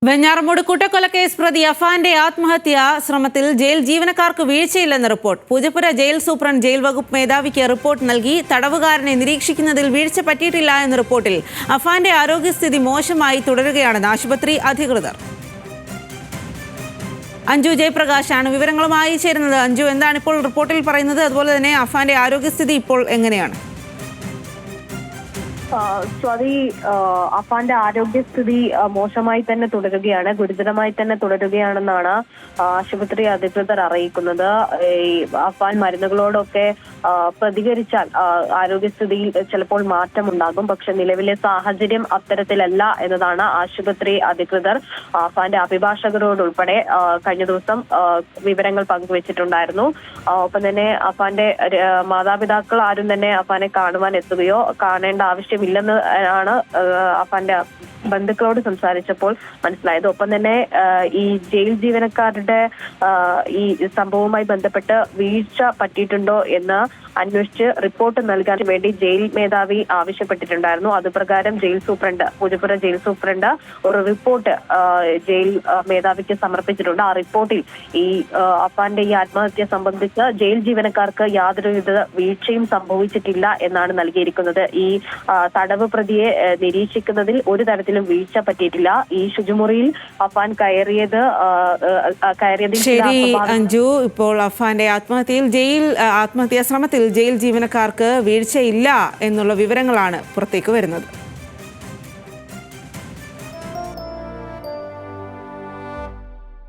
വെഞ്ഞാറമൂട് കൂട്ടക്കൊലക്കേസ് പ്രതി അഫാന്റെ ആത്മഹത്യാ ശ്രമത്തിൽ ജയിൽ ജീവനക്കാർക്ക് വീഴ്ചയില്ലെന്ന് report. Poojappura jail superintendent jail വകുപ്പ് മേധാവിക്ക് റിപ്പോർട്ട് നൽകി. തടവുകാരനെ നിരീക്ഷിക്കുന്നതിൽ വീഴ്ച പറ്റിയിട്ടില്ല എന്ന റിപ്പോർട്ടിൽ അഫാന്റെ ആരോഗ്യസ്ഥിതി മോശമായി തുടരുകയാണെന്ന് ആശുപത്രി അധികൃതർ. അഞ്ജു ജയപ്രകാശാണ് വിവരങ്ങളുമായി ചേരുന്നത്. അഞ്ജു, എന്താണ് ഇപ്പോൾ റിപ്പോർട്ടിൽ പറയുന്നത്? അതുപോലെ തന്നെ അഫാന്റെ ആരോഗ്യസ്ഥിതി ഇപ്പോൾ എങ്ങനെയാണ്? സ്വാതി, അഫാന്റെ ആരോഗ്യസ്ഥിതി മോശമായി തന്നെ തുടരുകയാണ്, ഗുരുതരമായി തന്നെ തുടരുകയാണെന്നാണ് ആശുപത്രി അധികൃതർ അറിയിക്കുന്നത്. ഈ അഫാൻ മരുന്നുകളോടൊക്കെ പ്രതികരിച്ചാൽ ആരോഗ്യസ്ഥിതിയിൽ ചിലപ്പോൾ മാറ്റമുണ്ടാകും. പക്ഷെ നിലവിലെ സാഹചര്യം അത്തരത്തിലല്ല എന്നതാണ് ആശുപത്രി അധികൃതർ അഫാന്റെ അഭിഭാഷകരോടുൾപ്പെടെ കഴിഞ്ഞ ദിവസം വിവരങ്ങൾ പങ്കുവച്ചിട്ടുണ്ടായിരുന്നു. ഒപ്പം തന്നെ അഫാന്റെ മാതാപിതാക്കൾ ആരും തന്നെ അഫാനെ കാണുവാൻ എത്തുകയോ കാണേണ്ട ആവശ്യമില്ലെന്ന് ആണ് അഫാന്റെ ബന്ധുക്കളോട് സംസാരിച്ചപ്പോൾ മനസ്സിലായത്. ഒപ്പം തന്നെ ഈ ജയിൽ ജീവനക്കാരുടെ ഈ സംഭവവുമായി ബന്ധപ്പെട്ട് വീഴ്ച പറ്റിയിട്ടുണ്ടോ എന്ന് അന്വേഷിച്ച് റിപ്പോർട്ട് നൽകാൻ വേണ്ടി ജയിൽ മേധാവി ആവശ്യപ്പെട്ടിട്ടുണ്ടായിരുന്നു. അതുപ്രകാരം പൂജപ്പുര ജയിൽ സൂപ്രണ്ട് ഒരു റിപ്പോർട്ട് ജയിൽ മേധാവിക്ക് സമർപ്പിച്ചിട്ടുണ്ട്. ആ റിപ്പോർട്ടിൽ ഈ അഫാന്റെ ഈ ആത്മഹത്യ സംബന്ധിച്ച് ജയിൽ ജീവനക്കാർക്ക് യാതൊരുവിധ വീഴ്ചയും സംഭവിച്ചിട്ടില്ല എന്നാണ് നൽകിയിരിക്കുന്നത്. ഈ തടവ് പ്രതിയെ നിരീക്ഷിക്കുന്നതിൽ ഒരു തരത്തിലും വീഴ്ച പറ്റിയിട്ടില്ല. ഈ ശുചിമുറിയിൽ അഫാൻ കയറിയതിൽ ശരി അഞ്ജു, ഇപ്പോൾ അഫാന്റെ ആത്മഹത്യാ ശ്രമത്തിൽ ജയിൽ ജീവനക്കാർക്ക് വീഴ്ചയില്ല എന്നുള്ള വിവരങ്ങളാണ് പുറത്തേക്ക് വരുന്നത്.